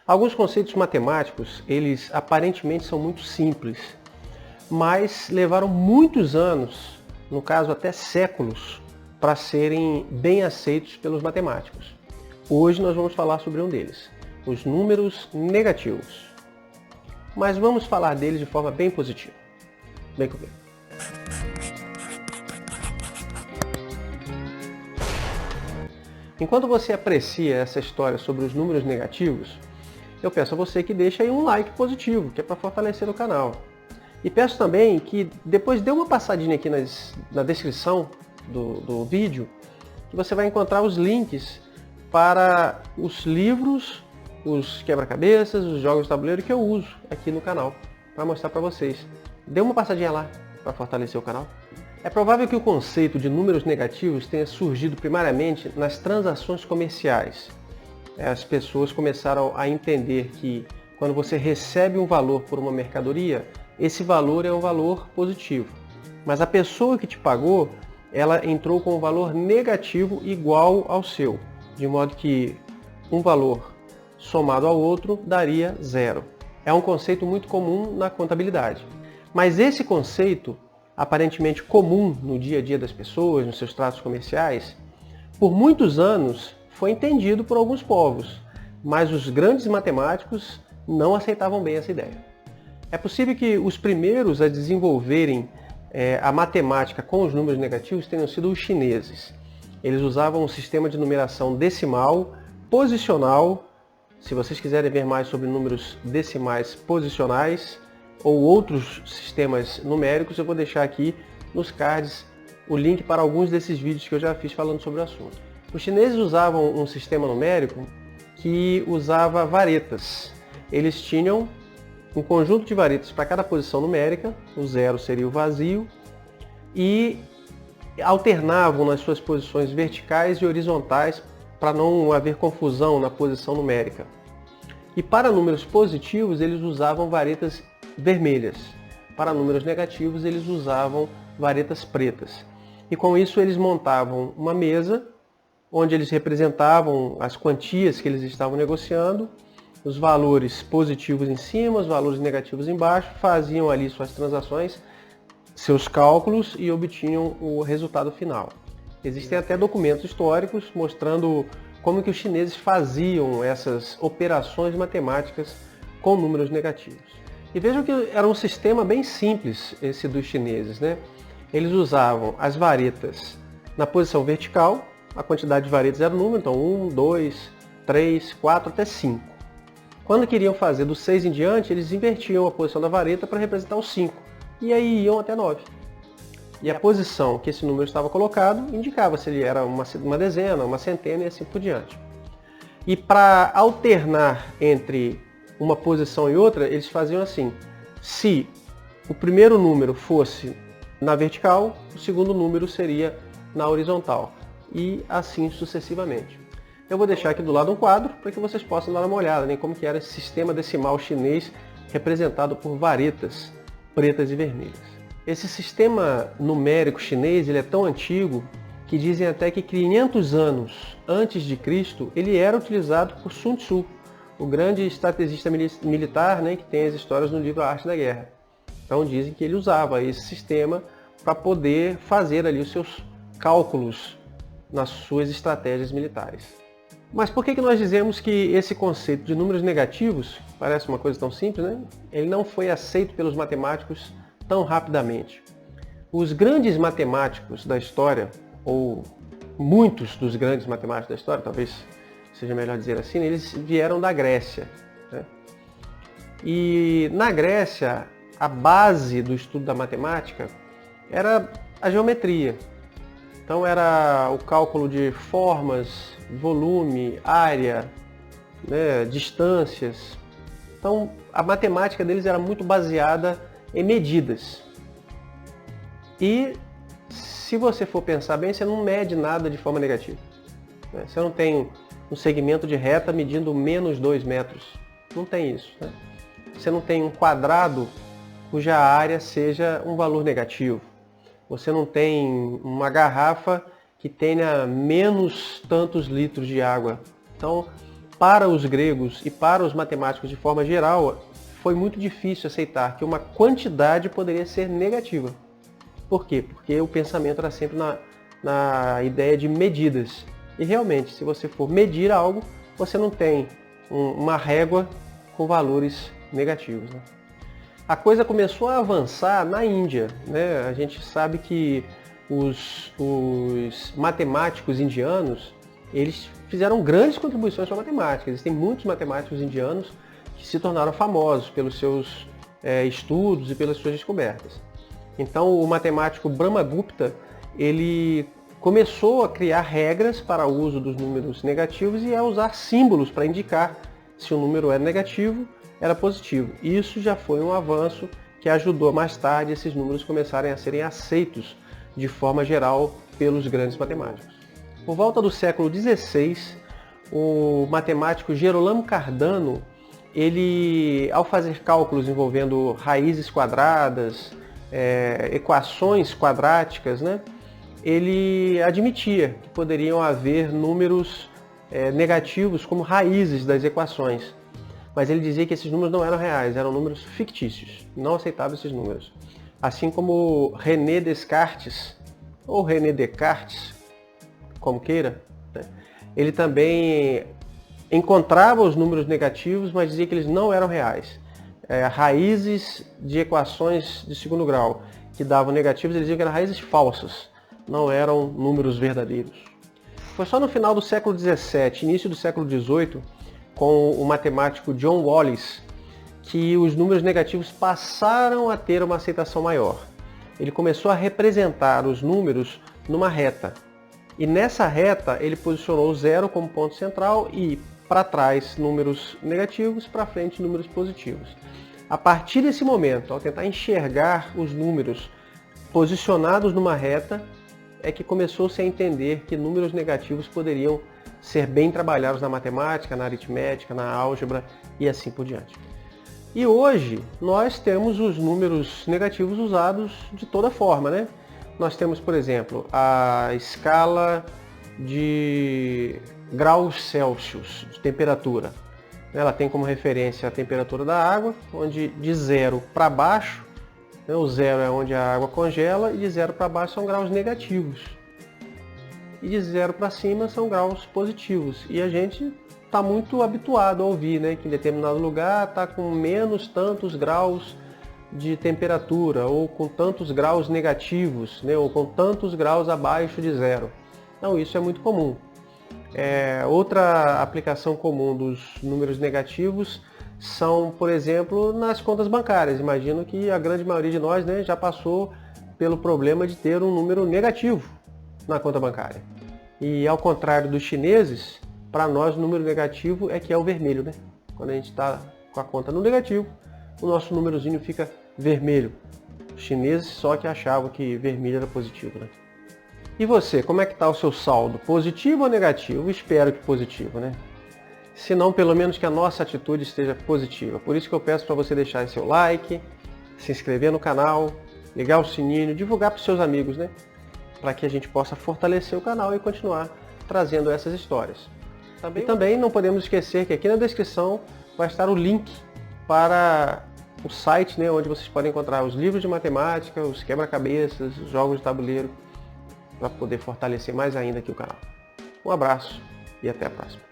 Alguns conceitos matemáticos, eles aparentemente são muito simples, mas levaram muitos anos, no caso até séculos, para serem bem aceitos pelos matemáticos. Hoje nós vamos falar sobre um deles, os números negativos. Mas vamos falar deles de forma bem positiva. Vem comigo. Enquanto você aprecia essa história sobre os números negativos, eu peço a você que deixe aí um like positivo, que é para fortalecer o canal. E peço também que depois dê uma passadinha aqui na descrição do vídeo, que você vai encontrar os links para os livros, os quebra-cabeças, os jogos de tabuleiro que eu uso aqui no canal, para mostrar para vocês. Dê uma passadinha lá para fortalecer o canal. É provável que o conceito de números negativos tenha surgido primariamente nas transações comerciais. As pessoas começaram a entender que quando você recebe um valor por uma mercadoria, esse valor é um valor positivo. Mas a pessoa que te pagou, ela entrou com um valor negativo igual ao seu, de modo que um valor somado ao outro daria zero. É um conceito muito comum na contabilidade. Mas esse conceito, aparentemente comum no dia a dia das pessoas, nos seus tratos comerciais, por muitos anos foi entendido por alguns povos, mas os grandes matemáticos não aceitavam bem essa ideia. É possível que os primeiros a desenvolverem a matemática com os números negativos tenham sido os chineses. Eles usavam um sistema de numeração decimal, posicional. Se vocês quiserem ver mais sobre números decimais posicionais ou outros sistemas numéricos, eu vou deixar aqui nos cards o link para alguns desses vídeos que eu já fiz falando sobre o assunto. Os chineses usavam um sistema numérico que usava varetas. Eles tinham um conjunto de varetas para cada posição numérica, o zero seria o vazio, e alternavam nas suas posições verticais e horizontais para não haver confusão na posição numérica. E para números positivos eles usavam varetas vermelhas. Para números negativos eles usavam varetas pretas. E com isso eles montavam uma mesa onde eles representavam as quantias que eles estavam negociando, os valores positivos em cima, os valores negativos embaixo, faziam ali suas transações, seus cálculos e obtinham o resultado final. Existem até documentos históricos mostrando como que os chineses faziam essas operações matemáticas com números negativos. E vejam que era um sistema bem simples esse dos chineses, né? Eles usavam as varetas na posição vertical, a quantidade de varetas era o número, então 1, 2, 3, 4 até 5. Quando queriam fazer do 6 em diante, eles invertiam a posição da vareta para representar o 5. E aí iam até 9. E a posição que esse número estava colocado indicava se ele era uma dezena, uma centena e assim por diante. E para alternar entre uma posição e outra, eles faziam assim. Se o primeiro número fosse na vertical, o segundo número seria na horizontal. E assim sucessivamente. Eu vou deixar aqui do lado um quadro para que vocês possam dar uma olhada em como que era esse sistema decimal chinês representado por varetas pretas e vermelhas. Esse sistema numérico chinês ele é tão antigo que dizem até que 500 anos antes de Cristo ele era utilizado por Sun Tzu, o grande estrategista militar, né, que tem as histórias no livro A Arte da Guerra. Então dizem que ele usava esse sistema para poder fazer ali os seus cálculos nas suas estratégias militares. Mas por que nós dizemos que esse conceito de números negativos, parece uma coisa tão simples, né? Ele não foi aceito pelos matemáticos tão rapidamente? Os grandes matemáticos da história, ou muitos dos grandes matemáticos da história, talvez seja melhor dizer assim, eles vieram da Grécia, né? E na Grécia, a base do estudo da matemática era a geometria. Então era o cálculo de formas, volume, área, né, distâncias. Então a matemática deles era muito baseada em medidas. E se você for pensar bem, você não mede nada de forma negativa. Você não tem um segmento de reta medindo menos 2 metros. Não tem isso, né? Você não tem um quadrado cuja área seja um valor negativo. Você não tem uma garrafa que tenha menos tantos litros de água. Então, para os gregos e para os matemáticos de forma geral, foi muito difícil aceitar que uma quantidade poderia ser negativa. Por quê? Porque o pensamento era sempre na ideia de medidas. E realmente, se você for medir algo, você não tem uma régua com valores negativos, né? A coisa começou a avançar na Índia, né? A gente sabe que os matemáticos indianos, eles fizeram grandes contribuições para a matemática. Existem muitos matemáticos indianos que se tornaram famosos pelos seus estudos e pelas suas descobertas. Então, o matemático Brahmagupta, ele começou a criar regras para o uso dos números negativos e a usar símbolos para indicar se o número era negativo, era positivo. Isso já foi um avanço que ajudou mais tarde esses números começarem a serem aceitos de forma geral pelos grandes matemáticos. Por volta do século XVI, o matemático Gerolamo Cardano, ele, ao fazer cálculos envolvendo raízes quadradas, equações quadráticas, né, ele admitia que poderiam haver números negativos como raízes das equações. Mas ele dizia que esses números não eram reais, eram números fictícios, não aceitava esses números. Assim como René Descartes, ou René Descartes, como queira, né? Ele também encontrava os números negativos, mas dizia que eles não eram reais. Raízes de equações de segundo grau que davam negativos, ele dizia que eram raízes falsas, não eram números verdadeiros. Foi só no final do século XVII, início do século XVIII, com o matemático John Wallis, que os números negativos passaram a ter uma aceitação maior. Ele começou a representar os números numa reta. E nessa reta ele posicionou o zero como ponto central e para trás números negativos, para frente números positivos. A partir desse momento, ao tentar enxergar os números posicionados numa reta, é que começou-se a entender que números negativos poderiam ser bem trabalhados na matemática, na aritmética, na álgebra e assim por diante. E hoje nós temos os números negativos usados de toda forma, né? Nós temos, por exemplo, a escala de graus Celsius de temperatura. Ela tem como referência a temperatura da água, onde de 0 para baixo, né, o 0 é onde a água congela, e de 0 para baixo são graus negativos. E de 0 para cima são graus positivos. E a gente está muito habituado a ouvir, né, que em determinado lugar está com menos tantos graus de temperatura, ou com tantos graus negativos, né, ou com tantos graus abaixo de 0. Então isso é muito comum. Outra aplicação comum dos números negativos são, por exemplo, nas contas bancárias. Imagino que a grande maioria de nós, né, já passou pelo problema de ter um número negativo na conta bancária. E ao contrário dos chineses, para nós o número negativo é que é o vermelho, né? Quando a gente está com a conta no negativo, o nosso númerozinho fica vermelho. Os chineses só que achavam que vermelho era positivo, né? E você, como é que está o seu saldo? Positivo ou negativo? Espero que positivo, né? Se não, pelo menos que a nossa atitude esteja positiva. Por isso que eu peço para você deixar seu like, se inscrever no canal, ligar o sininho, divulgar para os seus amigos, né? Para que a gente possa fortalecer o canal e continuar trazendo essas histórias. E também não podemos esquecer que aqui na descrição vai estar o link para o site, né, onde vocês podem encontrar os livros de matemática, os quebra-cabeças, os jogos de tabuleiro, para poder fortalecer mais ainda aqui o canal. Um abraço e até a próxima.